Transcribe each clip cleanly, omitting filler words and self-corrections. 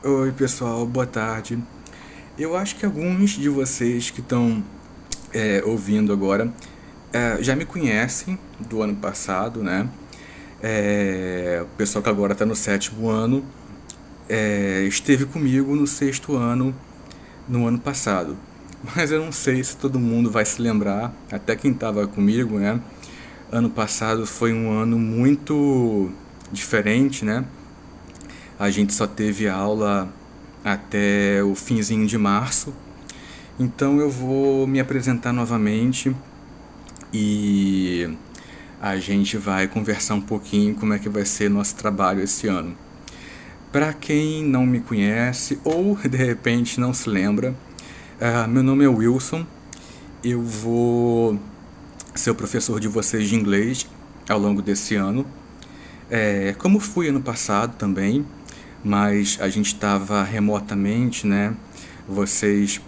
Oi, pessoal, boa tarde. Eu acho que alguns de vocês que estão ouvindo agora já me conhecem do ano passado, né? O pessoal que agora está no sétimo ano esteve comigo no sexto ano, no ano passado. Mas eu não sei se todo mundo vai se lembrar, até quem estava comigo, né? Ano passado foi um ano muito diferente, né? A gente só teve aula até o finzinho de março. Então eu vou me apresentar novamente e a gente vai conversar um pouquinho como é que vai ser nosso trabalho esse ano. Para quem não me conhece ou de repente não se lembra, meu nome é Wilson. Eu vou ser o professor de vocês de inglês ao longo desse ano. Como fui ano passado também, mas a gente estava remotamente, né? Vocês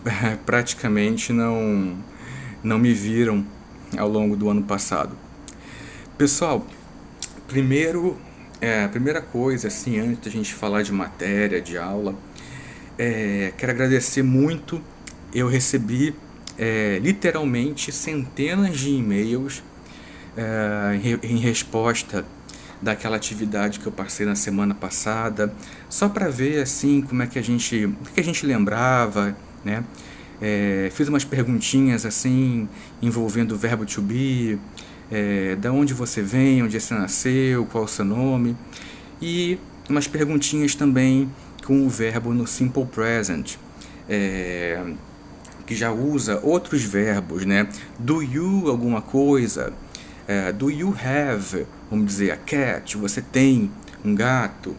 praticamente não me viram ao longo do ano passado. Pessoal, a primeira coisa, assim, antes da gente falar de matéria, de aula, quero agradecer muito. Eu recebi literalmente centenas de e-mails em resposta daquela atividade que eu passei na semana passada, só para ver assim como é que o que a gente lembrava, né? Fiz umas perguntinhas assim envolvendo o verbo to be, da onde você vem, onde você nasceu, qual o seu nome, e umas perguntinhas também com o verbo no simple present, é, que já usa outros verbos, né? Do you alguma coisa? Do you have, vamos dizer, a cat? Você tem um gato?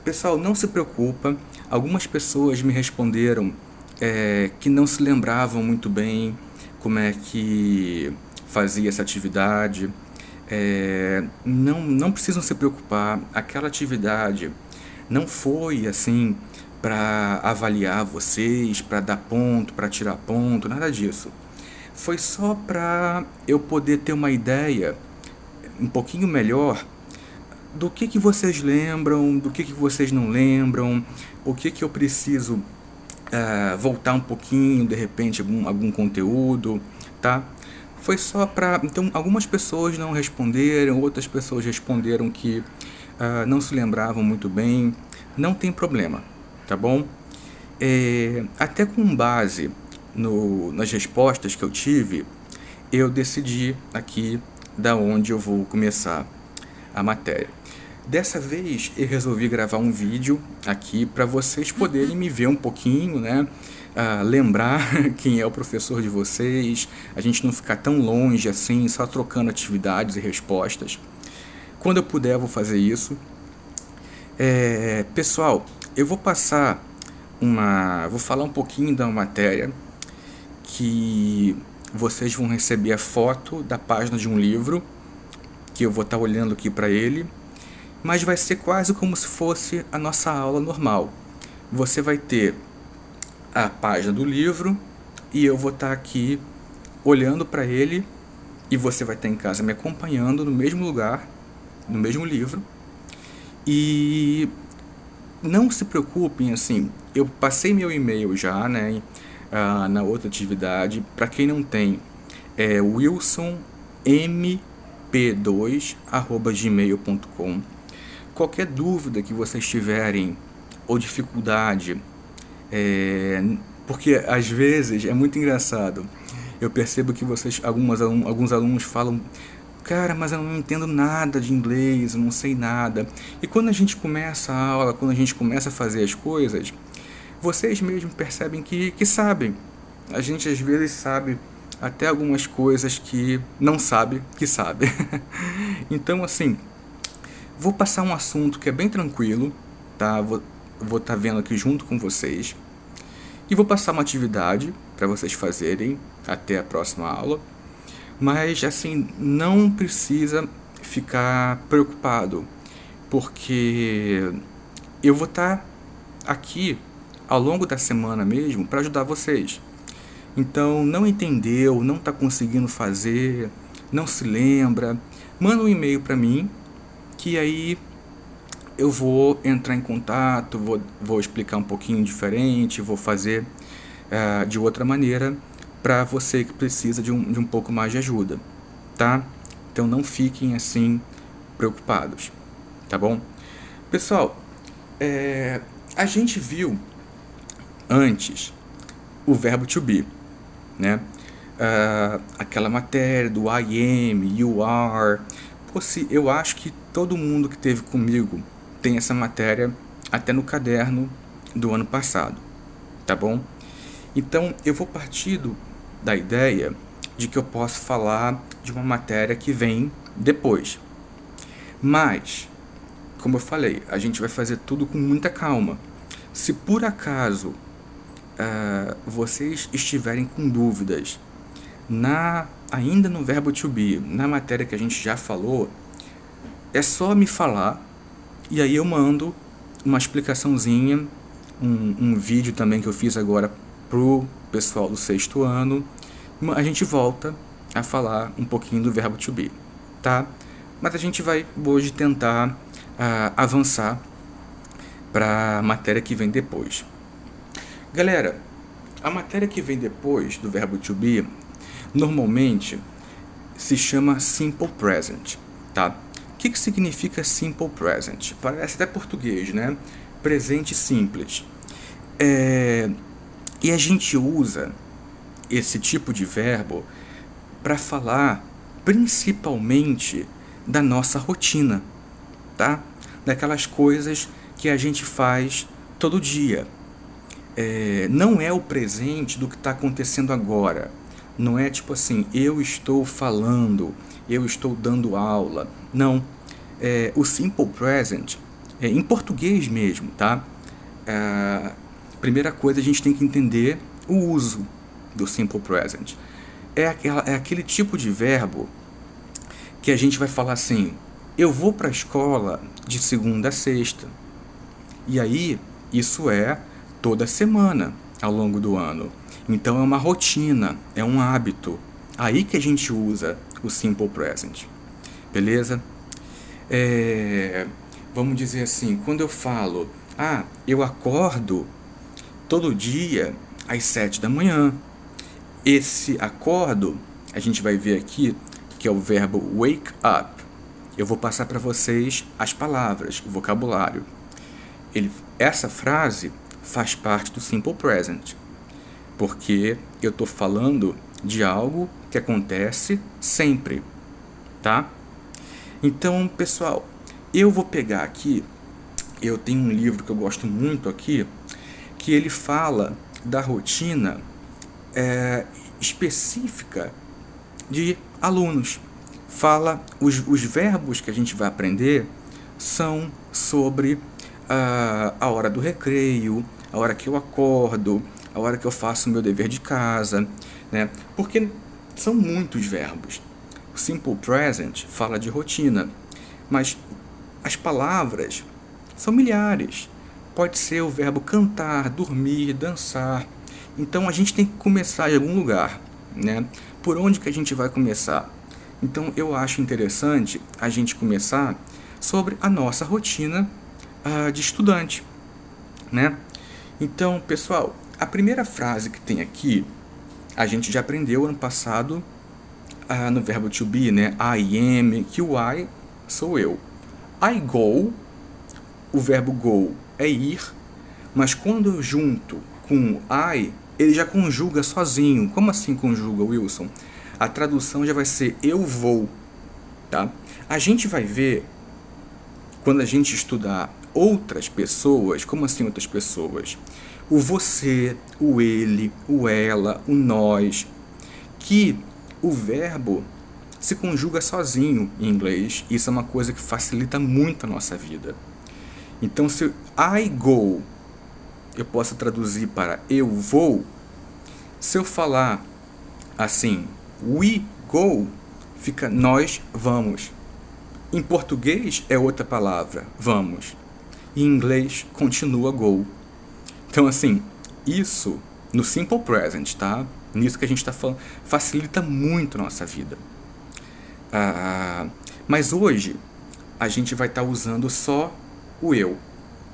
Pessoal, não se preocupa. Algumas pessoas me responderam que não se lembravam muito bem como é que fazia essa atividade. Não precisam se preocupar. Aquela atividade não foi assim para avaliar vocês, para dar ponto, para tirar ponto, nada disso. Foi só para eu poder ter uma ideia um pouquinho melhor do que vocês lembram, do que vocês não lembram, o que eu preciso voltar um pouquinho, de repente, algum conteúdo, tá? Foi só para. Então, algumas pessoas não responderam, outras pessoas responderam que não se lembravam muito bem. Não tem problema, tá bom? Até com base nas respostas que eu tive, eu decidi aqui da onde eu vou começar a matéria. Dessa vez eu resolvi gravar um vídeo aqui para vocês poderem me ver um pouquinho, né? Lembrar quem é o professor de vocês, a gente não ficar tão longe assim, só trocando atividades e respostas. Quando eu puder, eu vou fazer isso. Pessoal, eu vou passar vou falar um pouquinho da matéria que vocês vão receber a foto da página de um livro que eu vou estar olhando aqui para ele, mas vai ser quase como se fosse a nossa aula normal. Você vai ter a página do livro e eu vou estar aqui olhando para ele e você vai estar em casa me acompanhando no mesmo lugar, no mesmo livro. E não se preocupem, assim, eu passei meu e-mail já, né, na outra atividade. Para quem não tem, é wilsonmp2@gmail.com. Qualquer dúvida que vocês tiverem ou dificuldade, porque às vezes é muito engraçado. Eu percebo que alguns alunos falam, cara, mas eu não entendo nada de inglês, eu não sei nada. E quando a gente começa a aula, quando a gente começa a fazer as coisas, vocês mesmos percebem que sabem. A gente às vezes sabe até algumas coisas que não sabe que sabe. Então, assim, vou passar um assunto que é bem tranquilo, tá? Vou estar vendo aqui junto com vocês. E vou passar uma atividade para vocês fazerem até a próxima aula. Mas, assim, não precisa ficar preocupado, porque eu vou estar aqui ao longo da semana mesmo para ajudar vocês. Então, não entendeu, não está conseguindo fazer, não se lembra, manda um e-mail para mim, que aí eu vou entrar em contato, vou explicar um pouquinho diferente, vou fazer de outra maneira para você que precisa de um pouco mais de ajuda, tá? Então não fiquem assim preocupados, tá bom? Pessoal, a gente viu antes o verbo to be, né? Aquela matéria do I am, you are. Pô, eu acho que todo mundo que teve comigo tem essa matéria até no caderno do ano passado, tá bom? Então eu vou partir da ideia de que eu posso falar de uma matéria que vem depois. Mas, como eu falei, a gente vai fazer tudo com muita calma. Se por acaso vocês estiverem com dúvidas ainda no verbo to be, na matéria que a gente já falou, é só me falar e aí eu mando uma explicaçãozinha, um vídeo também que eu fiz agora pro pessoal do 6º ano. A gente volta a falar um pouquinho do verbo to be, tá? Mas a gente vai hoje tentar avançar para a matéria que vem depois. Galera, a matéria que vem depois do verbo to be normalmente se chama simple present, tá? O que significa simple present? Parece até português, né? Presente simples. E a gente usa esse tipo de verbo para falar principalmente da nossa rotina, tá? Daquelas coisas que a gente faz todo dia. Não é o presente do que está acontecendo agora. Não é tipo assim, eu estou falando, eu estou dando aula. Não. O simple present, em português mesmo, tá? Primeira coisa, a gente tem que entender o uso do simple present. É aquele tipo de verbo que a gente vai falar assim, eu vou para a escola de segunda a sexta. E aí, isso é toda semana ao longo do ano. Então é uma rotina, é um hábito. Aí que a gente usa o simple present. Beleza? Vamos dizer assim, quando eu falo, eu acordo todo dia às 7 da manhã. Esse acordo, a gente vai ver aqui, que é o verbo wake up. Eu vou passar para vocês as palavras, o vocabulário. Essa frase faz parte do simple present, porque eu estou falando de algo que acontece sempre, tá? Então, pessoal, eu vou pegar aqui, eu tenho um livro que eu gosto muito aqui, que ele fala da rotina específica de alunos. Fala, os verbos que a gente vai aprender são sobre a hora do recreio, a hora que eu acordo, a hora que eu faço o meu dever de casa, né? Porque são muitos verbos. O simple present fala de rotina, mas as palavras são milhares. Pode ser o verbo cantar, dormir, dançar. Então a gente tem que começar em algum lugar, né? Por onde que a gente vai começar? Então eu acho interessante a gente começar sobre a nossa rotina de estudante, né? Então, pessoal, a primeira frase que tem aqui, a gente já aprendeu ano passado no verbo to be, né? I am, que o I sou eu. I go, o verbo go é ir, mas quando eu junto com I, ele já conjuga sozinho. Como assim conjuga, Wilson? A tradução já vai ser eu vou, tá? A gente vai ver, quando a gente estudar outras pessoas, como assim outras pessoas? O você, o ele, o ela, o nós, que o verbo se conjuga sozinho em inglês. Isso é uma coisa que facilita muito a nossa vida. Então, se I go, eu posso traduzir para eu vou. Se eu falar assim, we go, fica nós vamos. Em português é outra palavra, vamos. Em inglês continua go. Então, assim, isso no simple present, tá? Nisso que a gente está falando, facilita muito a nossa vida. Mas hoje a gente vai estar usando só o eu,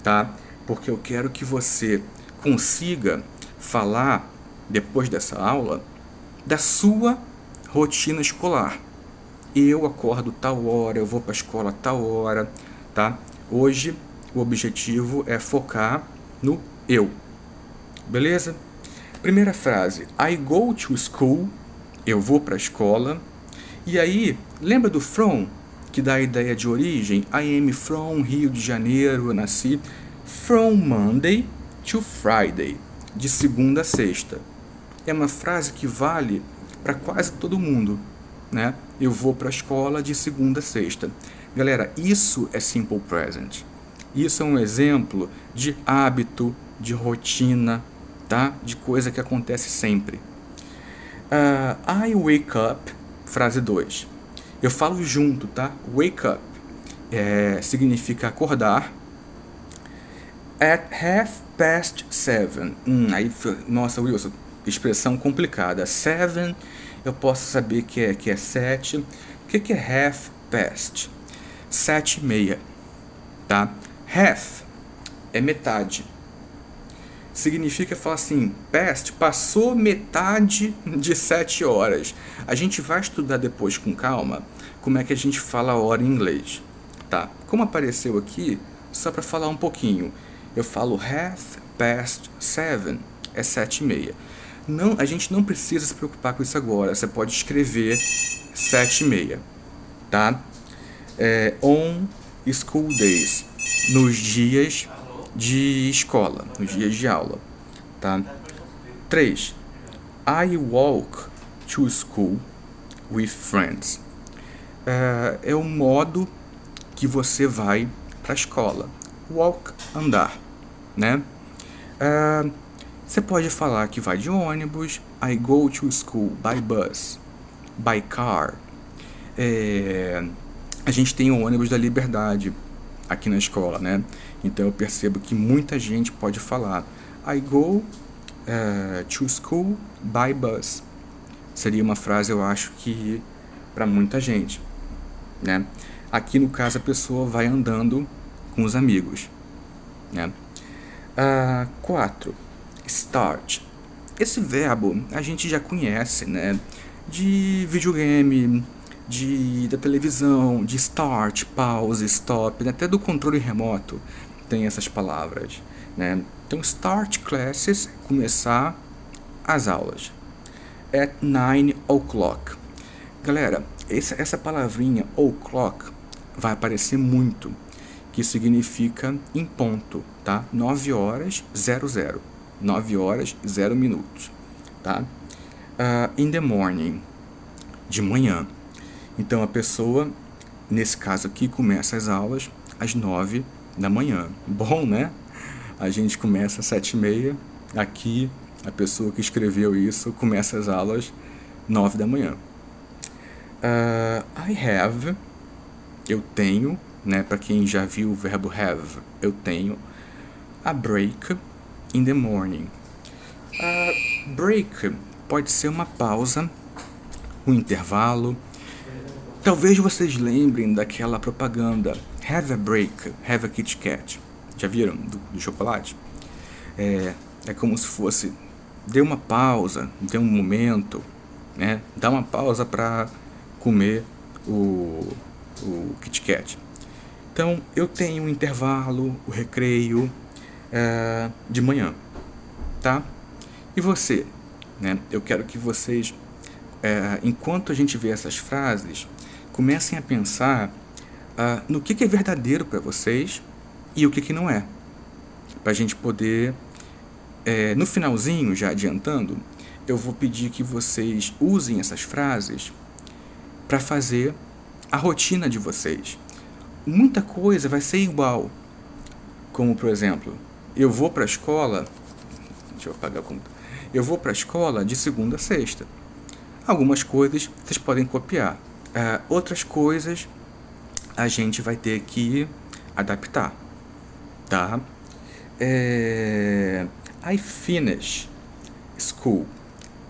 tá? Porque eu quero que você consiga falar, depois dessa aula, da sua rotina escolar. Eu acordo tal hora, eu vou para a escola tal hora, tá? Hoje o objetivo é focar no eu, beleza? Primeira frase, I go to school, eu vou para a escola. E aí, lembra do from, que dá a ideia de origem? I am from Rio de Janeiro, eu nasci. From Monday to Friday, de segunda a sexta. É uma frase que vale para quase todo mundo, né? Eu vou para a escola de segunda a sexta. Galera, isso é simple present. Isso é um exemplo de hábito, de rotina, tá? De coisa que acontece sempre. I wake up, frase 2. Eu falo junto, tá? Wake up significa acordar. At 7:30. Nossa, Wilson, expressão complicada. 7, eu posso saber que é 7. O que é half past? 7:30, tá? Half é metade. Significa falar assim, past, passou metade de 7 horas. A gente vai estudar depois com calma como é que a gente fala a hora em inglês, tá? Como apareceu aqui, só para falar um pouquinho, eu falo half past 7, é 7:30. Não, a gente não precisa se preocupar com isso agora, você pode escrever 7:30, tá? On school days, nos dias de escola, nos dias de aula, tá? 3. I walk to school with friends. É o modo que você vai para a escola. Walk, andar, né? Você pode falar que vai de ônibus. I go to school by bus, by car. A gente tem o ônibus da Liberdade aqui na escola, né? Então eu percebo que muita gente pode falar I go to school by bus. Seria uma frase, eu acho que para muita gente, né? Aqui no caso a pessoa vai andando com os amigos, né? 4. Start. Esse verbo a gente já conhece, né? De videogame, da televisão, de start, pause, stop, até do controle remoto tem essas palavras, né? Então, start classes, começar as aulas. At 9 o'clock. Galera, essa palavrinha o'clock vai aparecer muito, que significa em ponto, tá? 9 horas 00. 9 horas 0 minutos, tá? In the morning, de manhã. Então a pessoa, nesse caso aqui, começa as aulas às 9 da manhã. Bom, né? A gente começa às 7:30. Aqui, a pessoa que escreveu isso começa as aulas 9 da manhã. I have, eu tenho, né? Para quem já viu o verbo have, eu tenho a break in the morning. Break pode ser uma pausa, um intervalo. Talvez vocês lembrem daquela propaganda Have a break, have a Kit Kat. Já viram? Do chocolate? É como se fosse dê uma pausa, dê um momento, né? Dá uma pausa para comer o Kit Kat. Então, eu tenho um intervalo, o recreio de manhã, tá? E você? Né? Eu quero que vocês, enquanto a gente vê essas frases, comecem a pensar no que é verdadeiro para vocês e o que não é. Para a gente poder, no finalzinho, já adiantando, eu vou pedir que vocês usem essas frases para fazer a rotina de vocês. Muita coisa vai ser igual. Como, por exemplo, eu vou para a escola... Deixa eu apagar a conta. Eu vou para a escola de segunda a sexta. Algumas coisas vocês podem copiar. Outras coisas a gente vai ter que adaptar, tá? I finish school.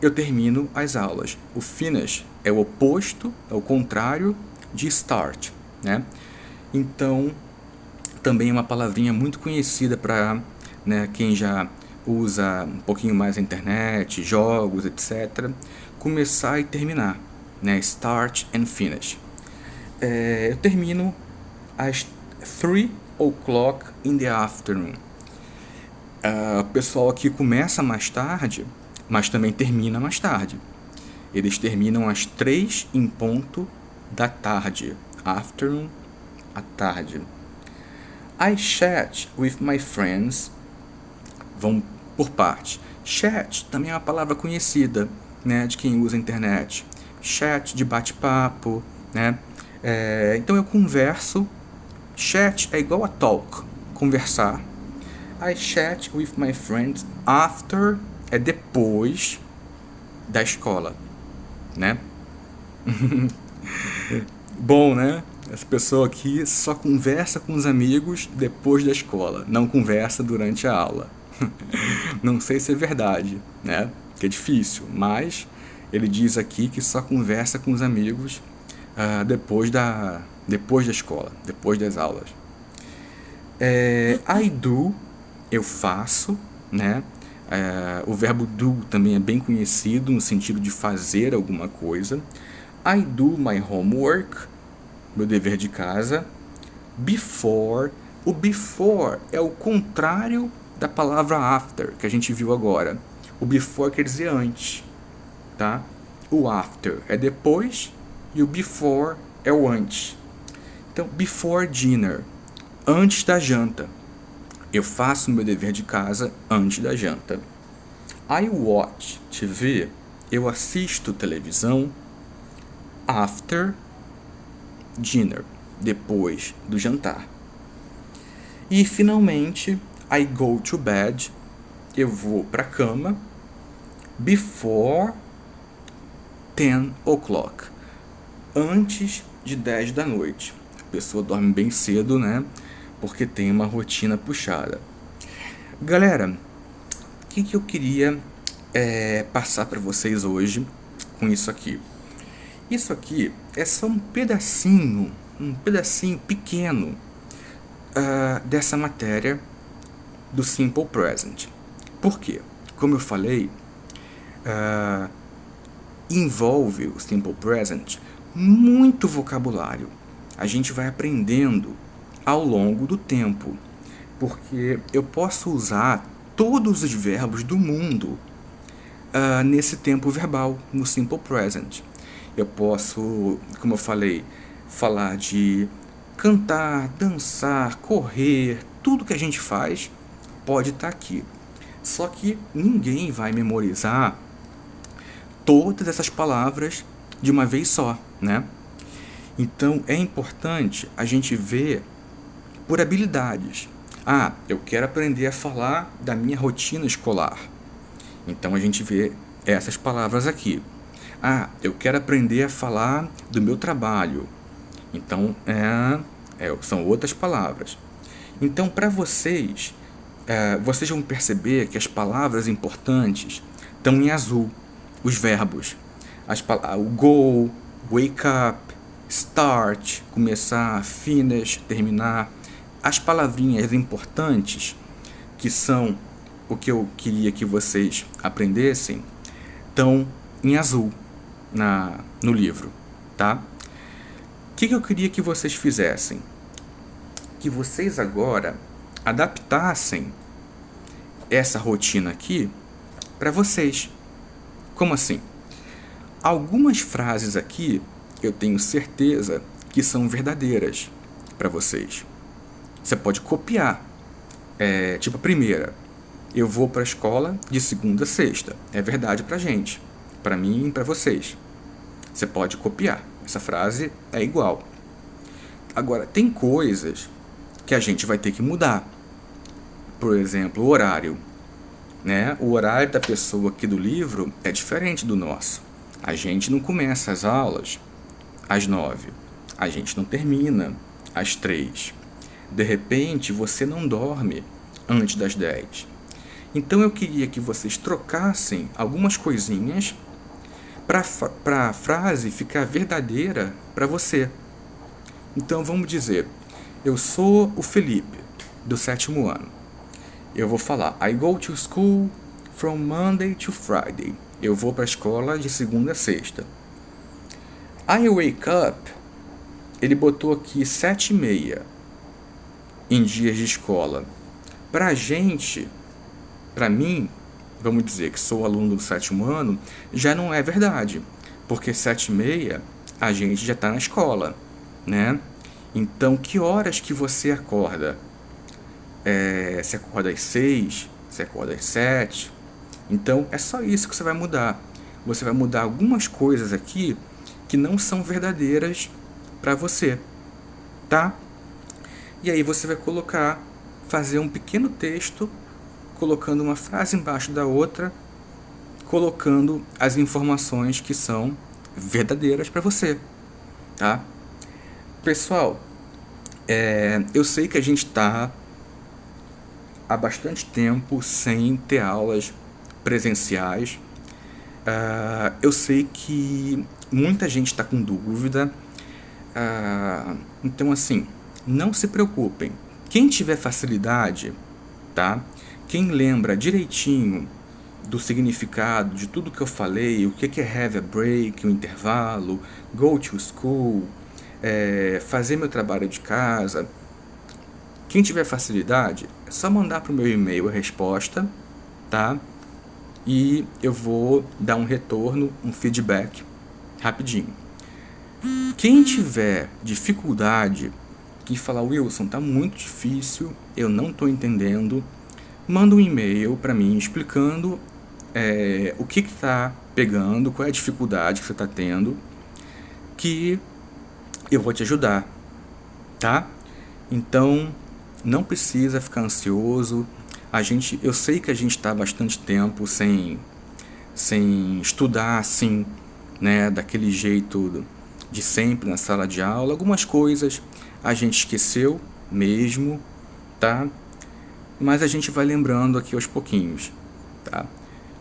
Eu termino as aulas. O finish é o oposto, é o contrário de start, né? Então, também é uma palavrinha muito conhecida para, né, quem já usa um pouquinho mais a internet, jogos, etc. Começar e terminar, né? Start and finish. Eu termino às 3 o'clock in the afternoon. O pessoal aqui começa mais tarde, mas também termina mais tarde. Eles terminam às 3 em ponto da tarde. Afternoon, à tarde. I chat with my friends. Vão por parte. Chat também é uma palavra conhecida, né, de quem usa a internet. Chat de bate-papo, né? Então eu converso. Chat é igual a talk, conversar. I chat with my friends after é depois da escola, né? Bom, né? Essa pessoa aqui só conversa com os amigos depois da escola, não conversa durante a aula. Não sei se é verdade, né? Que é difícil, mas ele diz aqui que só conversa com os amigos depois da escola, depois das aulas. I do, eu faço, né? O verbo do também é bem conhecido no sentido de fazer alguma coisa. I do my homework, meu dever de casa. Before, o before é o contrário da palavra after, que a gente viu agora. O before quer dizer antes, tá? O after é depois e o before é o antes. Então, before dinner, antes da janta. Eu faço meu dever de casa antes da janta. I watch TV, eu assisto televisão. After dinner, depois do jantar. E finalmente, I go to bed, eu vou para a cama. Before 10 o'clock, antes de 10 da noite. A pessoa dorme bem cedo, né? Porque tem uma rotina puxada. Galera, o que eu queria passar para vocês hoje com isso aqui? Isso aqui é só um pedacinho pequeno dessa matéria do Simple Present. Por quê? Como eu falei, envolve o Simple Present muito vocabulário. A gente vai aprendendo ao longo do tempo, porque eu posso usar todos os verbos do mundo nesse tempo verbal, no Simple Present. Eu posso, como eu falei, falar de cantar, dançar, correr, tudo que a gente faz pode estar aqui. Só que ninguém vai memorizar todas essas palavras de uma vez só, né? Então é importante a gente ver por habilidades. Eu quero aprender a falar da minha rotina escolar. Então a gente vê essas palavras aqui. Eu quero aprender a falar do meu trabalho. Então, são outras palavras. Então, para vocês, vocês vão perceber que as palavras importantes estão em azul, os verbos. O go, wake up, start, começar, finish, terminar. As palavrinhas importantes, que são o que eu queria que vocês aprendessem, estão em azul no livro, tá? O que eu queria que vocês fizessem? Que vocês agora adaptassem essa rotina aqui para vocês. Como assim? Algumas frases aqui eu tenho certeza que são verdadeiras para vocês. Você pode copiar. Tipo a primeira. Eu vou para a escola de segunda a sexta. É verdade pra gente. Para mim e para vocês. Você pode copiar. Essa frase é igual. Agora, tem coisas que a gente vai ter que mudar. Por exemplo, o horário. Né? O horário da pessoa aqui do livro é diferente do nosso. A gente não começa as aulas às 9. A gente não termina às 3. De repente, você não dorme antes das 10. Então, eu queria que vocês trocassem algumas coisinhas para a frase ficar verdadeira para você. Então, vamos dizer, Eu sou o Felipe, do 7º ano. Eu vou falar: I go to school from Monday to Friday. Eu vou para a escola de segunda a sexta. I wake up. Ele botou aqui 7h30 em dias de escola. Pra gente, pra mim, vamos dizer que sou aluno do 7º ano, já não é verdade. Porque 7h30 a gente já está na escola, né? Então, que horas que você acorda? Você acorda às 6? Você acorda às 7? Então, é só isso que você vai mudar. Você vai mudar algumas coisas aqui que não são verdadeiras para você, tá? E aí você vai fazer um pequeno texto, colocando uma frase embaixo da outra, colocando as informações que são verdadeiras para você, tá? Pessoal, eu sei que a gente está há bastante tempo sem ter aulas presenciais. Eu sei que muita gente está com dúvida. Então, assim, não se preocupem. Quem tiver facilidade, tá? Quem lembra direitinho do significado de tudo que eu falei, o que é have a break, o intervalo, go to school, fazer meu trabalho de casa. Quem tiver facilidade, é só mandar para o meu e-mail a resposta, tá? E eu vou dar um retorno, um feedback rapidinho. Quem tiver dificuldade, que falar: Wilson, tá muito difícil, eu não estou entendendo, manda um e-mail para mim explicando o que está pegando, qual é a dificuldade que você está tendo, que eu vou te ajudar, tá? Então, não precisa ficar ansioso. Eu sei que a gente está há bastante tempo sem estudar assim, né, daquele jeito de sempre na sala de aula. Algumas coisas a gente esqueceu mesmo, tá? Mas a gente vai lembrando aqui aos pouquinhos, tá?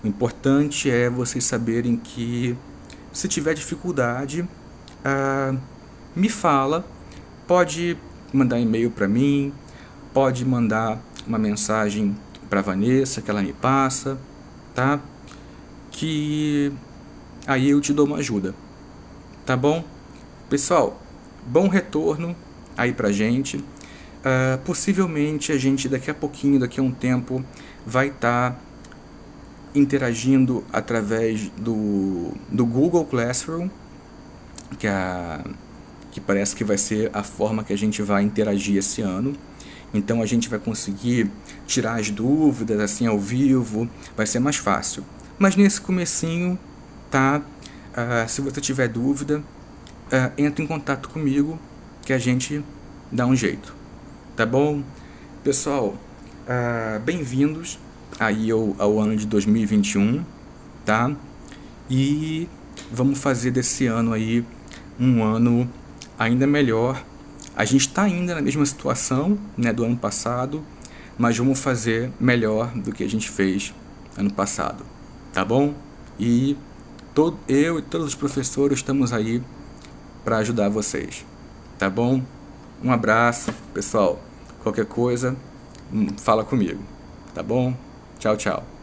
O importante é vocês saberem que, se tiver dificuldade, me fala. Pode mandar e-mail para mim, pode mandar uma mensagem para Vanessa que ela me passa, tá? Que aí eu te dou uma ajuda, tá bom? Pessoal, bom retorno aí pra gente. Possivelmente a gente daqui a um tempo, vai estar interagindo através do Google Classroom, que parece que vai ser a forma que a gente vai interagir esse ano. Então a gente vai conseguir tirar as dúvidas assim ao vivo, vai ser mais fácil. Mas nesse comecinho, tá? Se você tiver dúvida, entre em contato comigo que a gente dá um jeito, tá bom? Pessoal, bem-vindos aí ao ano de 2021, tá? E vamos fazer desse ano aí um ano ainda melhor. A gente está ainda na mesma situação, né, do ano passado, mas vamos fazer melhor do que a gente fez ano passado, tá bom? E eu e todos os professores estamos aí para ajudar vocês, tá bom? Um abraço, pessoal. Qualquer coisa, fala comigo, tá bom? Tchau, tchau.